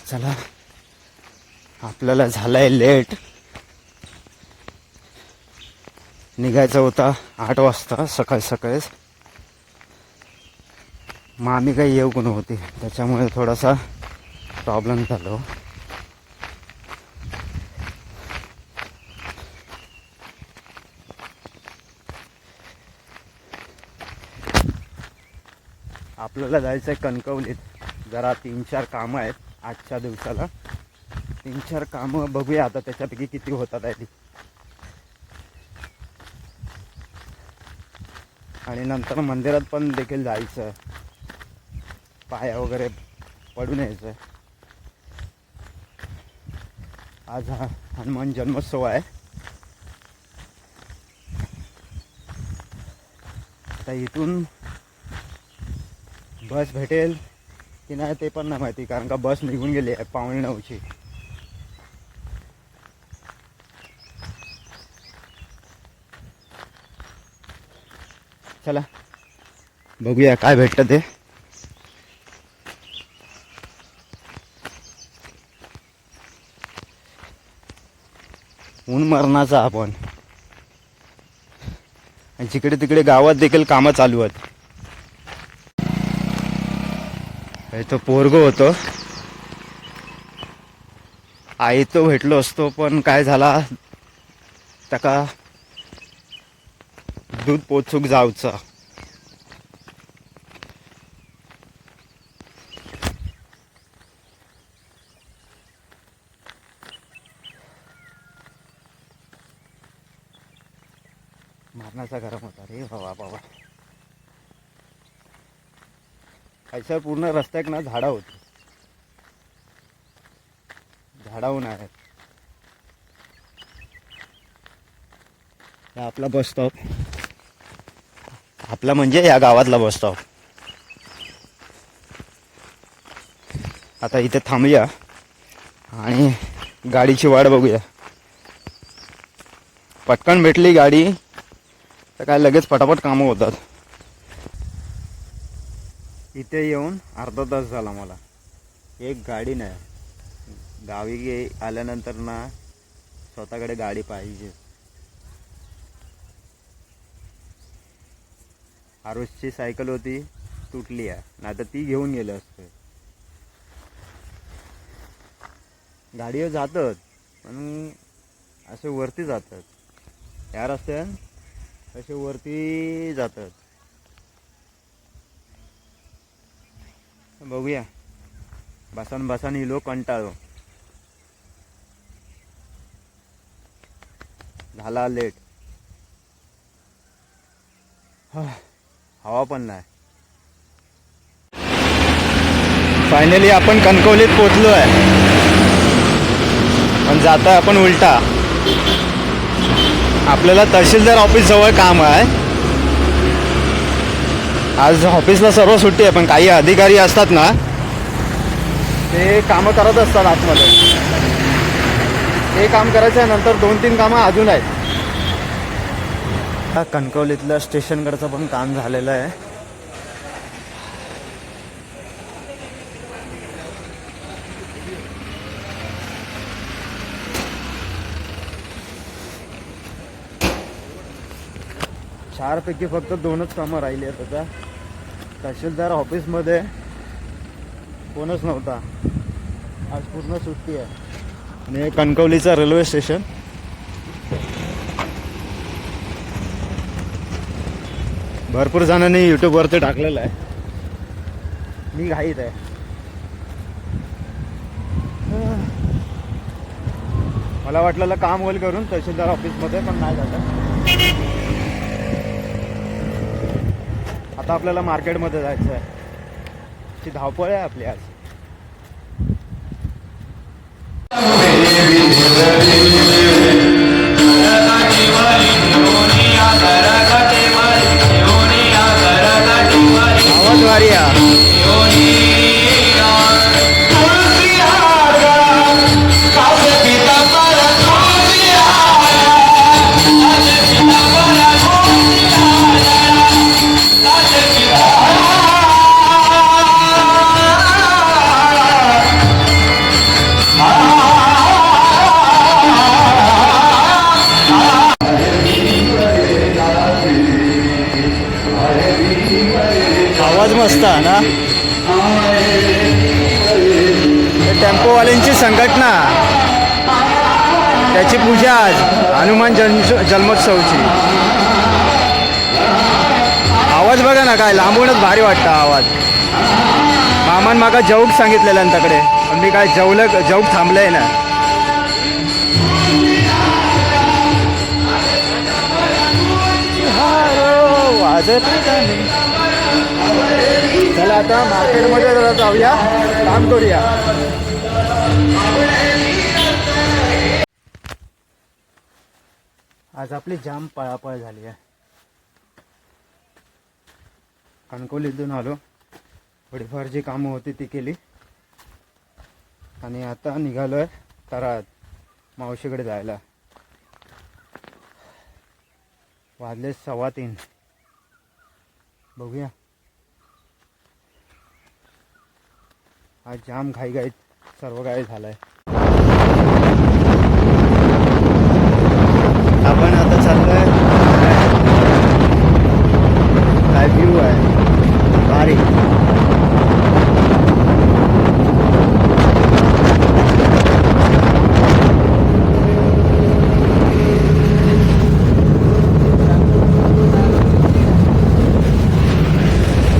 चला, आपल्याला झालंय लेट. निघायचं होता 8 वाजता सकाळी सकाळीच. मामी काही येऊ नव्हती, त्याच्यामुळे थोडासा प्रॉब्लेम झालो. आपल्याला जायचं आहे कणकवलीत. जरा 3-4 कामं आहेत आजच्या दिवसाला. 3-4 कामं बघूया आता त्याच्यापैकी किती होतात आहे. आणि नंतर मंदिरात पण देखील जायचं, पाया वगैरे पडून यायचं. आज हनुमान जन्मोत्सव आहे. आता इथून बस भेटेल की नाही ते पण नाही माहिती, कारण का बस निघून गेली आहे 8:45. चला बघूया काय भेटतं ते. ऊन मरणाचा आपण. आणि जिकडे तिकडे गावात देखील कामं चालू आहेत. तो पोरगो होतो, आई तो भेटलो असतो, पण काय झाला त्याका दूध पोचूक जावचा. मारण्याचा गरम होता रे बाबा बाबा. ऐसा पूर्ण रस्त्याक ना झाडा होती, झाडाहून आहेत. आपला बस स्टॉप, आपला म्हणजे या गावातला बस स्टॉप. आता इथे थांबूया आणि गाडीची वाट बघूया. पटकन भेटली गाडी तर काय लगेच पटापट कामं होतात. इथे येऊन अर्धा तास झाला मला. एक गाडी नाही. गावी आल्यानंतर ना स्वतःकडे गाडी पाहिजे. आरुषची सायकल होती, तुटली आहे, नाही तर ती घेऊन गेले असते. गाडीवर जातात पण असे वरती जातात, या रस्त्यान असे वरती जातात. बघूया, बसान बसान इलो कंटाळो. झाला लेट. हवा पण नाही. फायनली आपण कणकवलीत पोचलो आहे, पण जातोय आपण उलटा. आपल्याला तहसीलदार ऑफिस जवळ काम आहे. आज ऑफिसला सर्व सुट्टी आहे, पण काही अधिकारी असतात ना ते कामं करत असतात आतमध्ये. ते काम करायचं आहे, नंतर 2-3 कामं अजून आहेत. हा कणकवलीतल्या स्टेशनकडचं पण काम झालेलं आहे. चारपैकी फक्त 2च कामं राहिली आहेत. आता तहसीलदार ऑफिसमध्ये कोणच नव्हता, आज पूर्ण सुट्टी आहे. आणि कणकवलीचा रेल्वे स्टेशन. भरपूर जणांनी यूट्यूबवरती टाकलेलं आहे. मी घाईत आहे. मला वाटलेलं काम होईल करून तहसीलदार ऑफिसमध्ये, पण नाही झालं. आता आपल्याला मार्केटमध्ये जायचं आहे. ती धावपळ आहे आपली आज. आवाज वारिया. टेम्पोवाल्यांची संघटना त्याची पूजा आज हनुमान जन्मोत्सवची. आवाज बघा ना काय लांबूनच भारी वाटतं आवाज. मामान माका जौक सांगितलेलं त्यांच्याकडे पण मी काय जौक थांबलंय ना. चला आता मार्केटमध्ये जरा जाऊया, काम करूया. आज आपली जाम पळापळ झाली आहे. कणकवलीतून आलो, थोडीफार जी कामं होती ती केली आणि आता निघालोय कराड मावशीकडे जायला. वाजले 3:15. बघूया. आज जाम घाईघाईत सर्व काही झालंय. आपण आता चाललोय, काय व्ह्यू आहे भारी.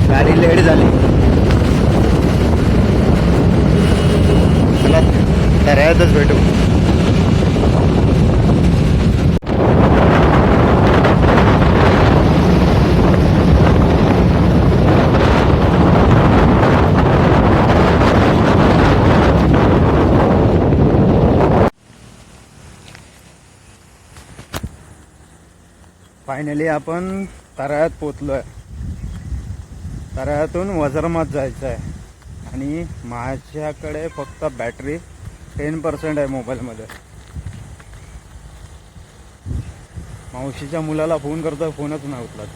गाडी लेट झाली. चला दर्यातच भेटू. फायनली आपण तरायात पोचलोय. तरायातून वजरमात जायचं आहे आणि माझ्याकडे फक्त बॅटरी 10% आहे मोबाईलमध्ये. मावशीच्या मुलाला फोन करतो, फोनच नाही उचलत.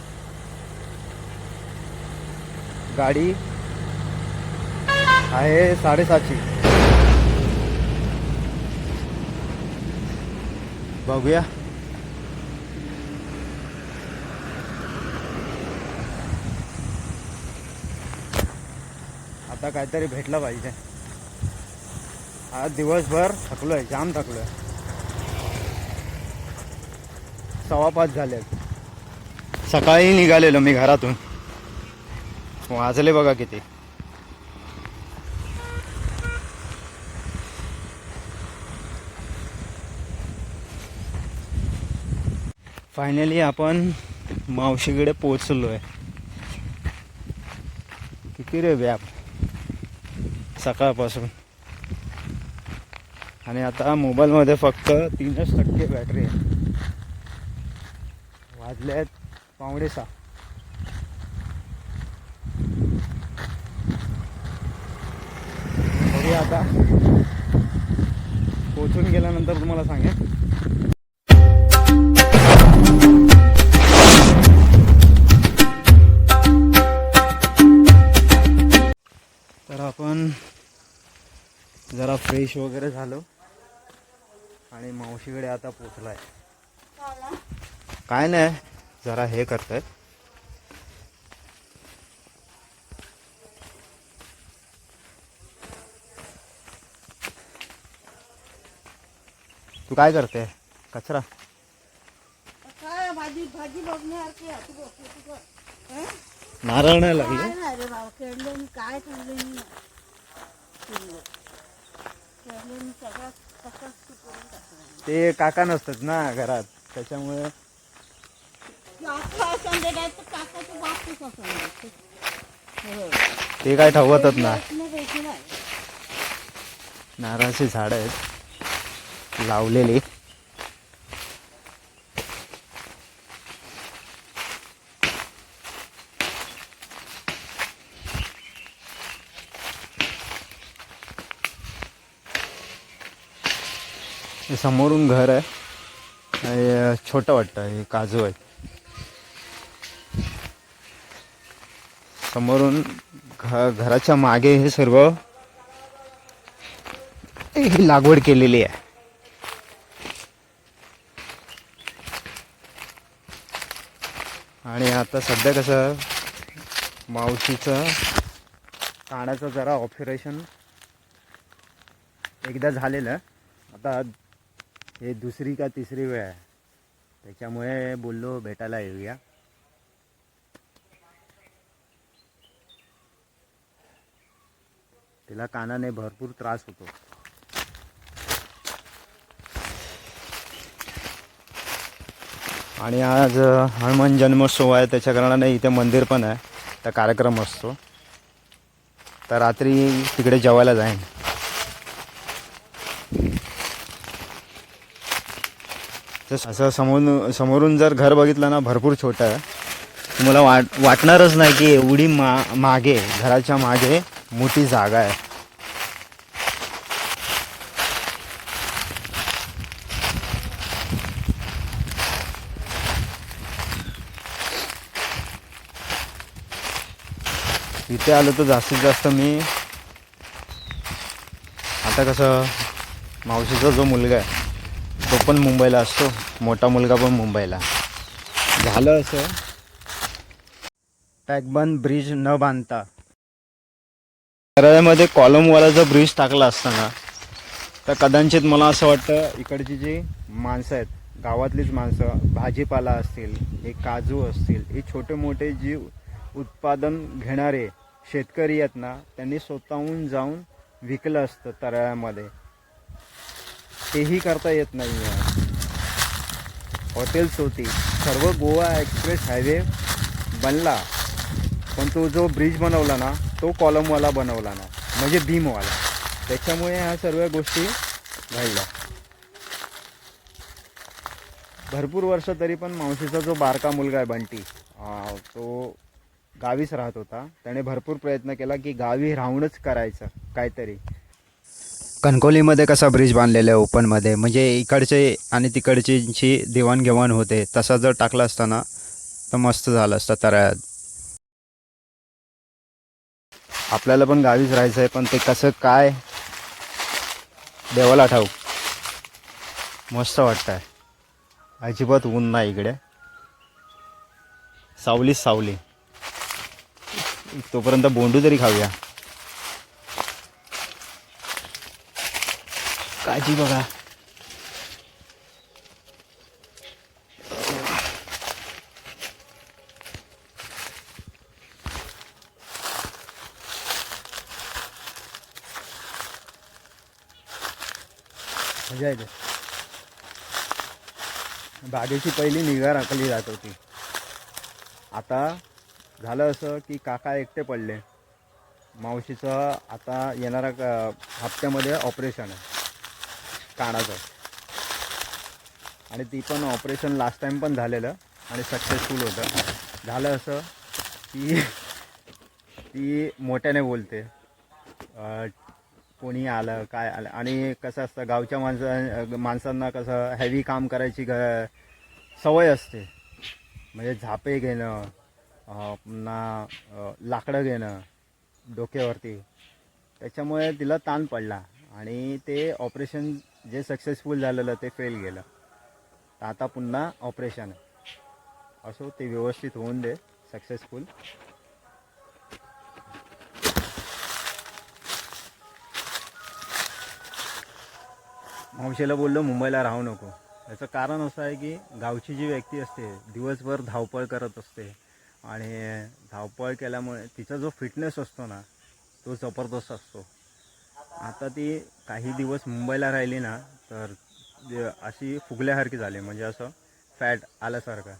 गाडी आहे 7:30ची. बघूया. आता काहीतरी भेटलं पाहिजे. आज दिवसभर थकलोय, जाम थकलोय. 5:15 झालेत. सकाळी निघालेलो मी घरातून, वाजले बघा किती. फायनली आपण मावशीकडे पोचलोय. किती रे व्याप सकाळपासून. आणि आता मोबाईलमध्ये फक्त 3% बॅटरी आहे. वाजले आहेत 5:45. बघूया आता, पोचून गेल्यानंतर तुम्हाला सांगेन. तर आपण जरा फ्रेश वगैरे झालो आणि मावशीकडे आता पोचलाय. काय नाही, जरा हे करताय. तू काय करते? कचरा नारळ नाही लागले. ते काका नसतात ना घरात, त्याच्यामुळे ते काय ठेवतच ना. नारळाची झाड आहेत लावलेली. समोरून घर आहे, छोटं वाटतं. हे काजू आहे. समोरून घराच्या मागे हे सर्व ही लागवड केलेली आहे. आणि आता सध्या कसं मावशीचं कानाचं जरा ऑपरेशन एकदा झालेलं, आता हे दुसरी का तिसरी वेळ आहे, त्याच्यामुळे बोललो भेटायला येऊया. तिला कानाने भरपूर त्रास होतो. आणि आज हनुमान जन्मोत्सव आहे, त्याच्या कारणाने इथे मंदिर पण आहे, त्या कार्यक्रम असतो, तर रात्री तिकडे जेवायला जाईन. असं समोरून जर घर बघितलं ना, भरपूर छोटं आहे. तुम्हाला वाटणारच नाही की एवढी मागे, घराच्या मागे मोठी जागा आहे. इथे आलो तर जास्तीत जास्त मी, आता कसं मावशीचा जो मुलगा आहे तो पण मुंबईला असतो, मोठा मुलगा पण मुंबईला. झालं असं टॅगबंद ब्रिज न बांधता कराड्यामध्ये कॉलमवाला जर ब्रिज टाकला असता ना, तर कदाचित मला असं वाटतं इकडची जी माणसं आहेत, गावातलीच माणसं, भाजीपाला असतील, हे काजू असतील, हे छोटे मोठे जी उत्पादन घेणारे शेतकरी आहेत ना, त्यांनी स्वतःहून जाऊन विकलं असतं तराळ्यामध्ये. तेही करता येत नाही आहे. हॉटेल्स होती, सर्व गोवा एक्सप्रेस हायवे बनला, पण तो जो ब्रिज बनवला ना, तो कॉलमवाला बनवला ना, म्हणजे बीमवाला. त्याच्यामुळे ह्या सर्व गोष्टी घडल्या. भरपूर वर्ष तरी पण मावशीचा जो बारका मुलगा आहे बंटी, तो गावीच राहत होता. त्याने भरपूर प्रयत्न केला की गावी राहूनच करायचं काहीतरी. कणकवलीमध्ये कसा ब्रिज बांधलेला आहे ओपनमध्ये, म्हणजे इकडचे आणि तिकडची देवाणघेवाण होते, तसा जर टाकला असताना तर मस्त झालं असतं तराळ्यात. आपल्याला पण गावीच राहायचं आहे, पण ते कसं काय देवाला ठाऊक. मस्त वाटतंय, अजिबात ऊन नाही इकडे, सावलीच सावली. तोपर्यंत बोंडू तरी खाऊया. काजी बघा, मजा येते. बागेची पहिली निगा राखली जात होती. आता झालं असं की काका एकटे पडले. मावशीचं आता येणाऱ्या हप्त्यामध्ये ऑपरेशन आहे कानाचं, आणि ती पण ऑपरेशन लास्ट टाईम पण झालेलं आणि सक्सेसफुल होतं. झालं असं की ती मोठ्याने बोलते, कोणी आलं काय आलं. आणि कसं असतं, गावच्या माणसांना कसं हेवी काम करायची सवय असते, म्हणजे झापे घेणं, पुन्हा लाकडं घेणं डोक्यावरती. त्याच्यामुळे तिला ताण पडला आणि ते ऑपरेशन जे सक्सेसफुल झालेलं ते फेल गेलं. तर आता पुन्हा ऑपरेशन आहे. असो, ते व्यवस्थित होऊन दे, सक्सेसफुल. मावशीला बोललो मुंबईला राहू नको. याचं कारण असं आहे की गावची जी व्यक्ती असते दिवसभर धावपळ करत असते, आणि धावपळ केल्यामुळे तिचा जो फिटनेस असतो ना, तो जबरदस्त असतो. आता ती काही दिवस मुंबईला राहिली ना, तर अशी फुगल्यासारखी झाली, म्हणजे असं फॅट आल्यासारखं,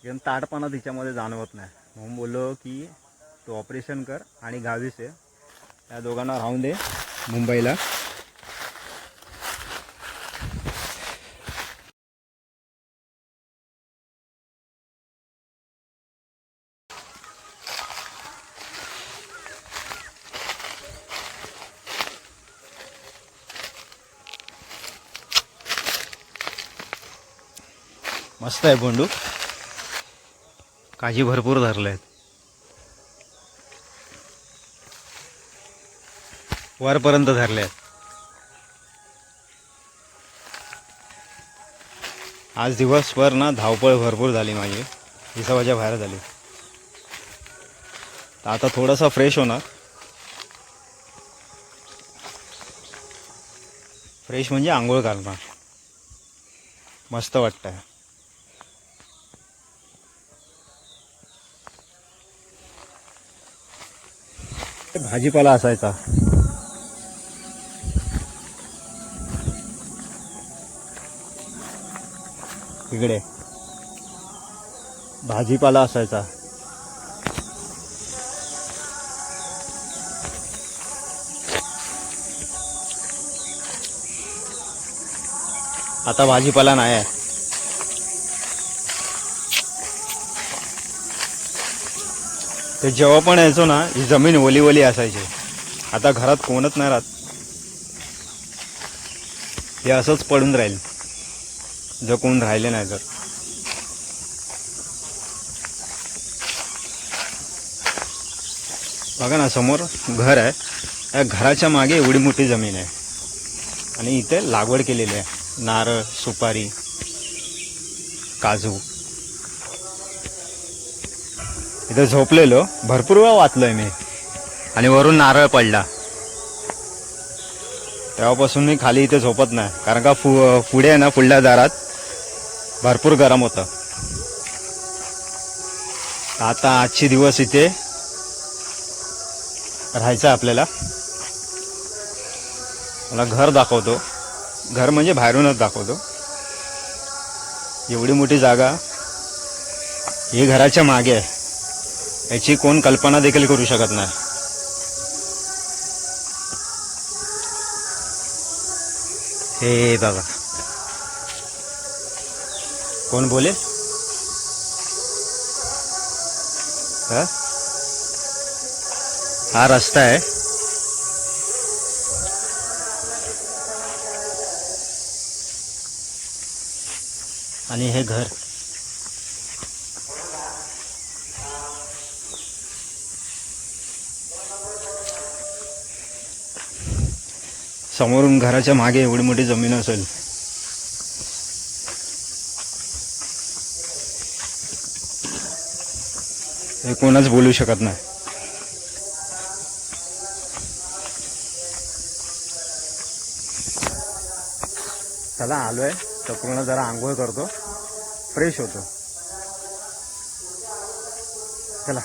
एकदम ताटपणा तिच्यामध्ये जाणवत नाही. म्हणून बोललो की तू ऑपरेशन कर आणि गावीच आहे, त्या दोघांना राहून दे मुंबईला. मस्त आहे बोंडू, काजी भरपूर धरले आहेत, वरपर्यंत धरले आहेत. आज दिवसभर ना धावपळ भरपूर झाली माझी, 20 वाजेच्या बाहेर झाली. तर आता थोडासा फ्रेश होणार फ्रेश म्हणजे आंघोळ घालणार, मस्त वाटतंय. भाजीपाला असायचा इकडे, भाजीपाला असायचा. आता भाजीपाला नाही आहे. ते जेव्हा पण यायचो ना, ही जमीन ओली ओली असायची. आता घरात कोणच नाही राहत, हे असंच पडून राहील जर कोण राहिले नाही तर. बघा ना, समोर घर आहे, या घराच्या मागे एवढी मोठी जमीन आहे आणि इथे लागवड केलेली आहे. नारळ, सुपारी, काजू. इथं झोपलेलो, भरपूर वेळा वाचलोय मी, आणि वरून नारळ पडला. तेव्हापासून मी खाली इथे झोपत नाही, कारण का पुढे आहे ना, पुढल्या दारात भरपूर गरम होतं. आता आजचे दिवस इथे राहायचं आपल्याला. मला घर दाखवतो, घर म्हणजे बाहेरूनच दाखवतो. एवढी मोठी जागा ही घराच्या मागे आहे, याची कोण कल्पना देखील करू शकत नाही. हे बघा, कोण बोलेल? हा रस्ता आहे, आणि हे घर. समोरून घराच्या मागे एवढी मोठी जमीन असेल, हे कोणच बोलू शकत नाही. चला, आलोय तर पूर्ण जरा आंघोळ करतो, फ्रेश होतो. चला.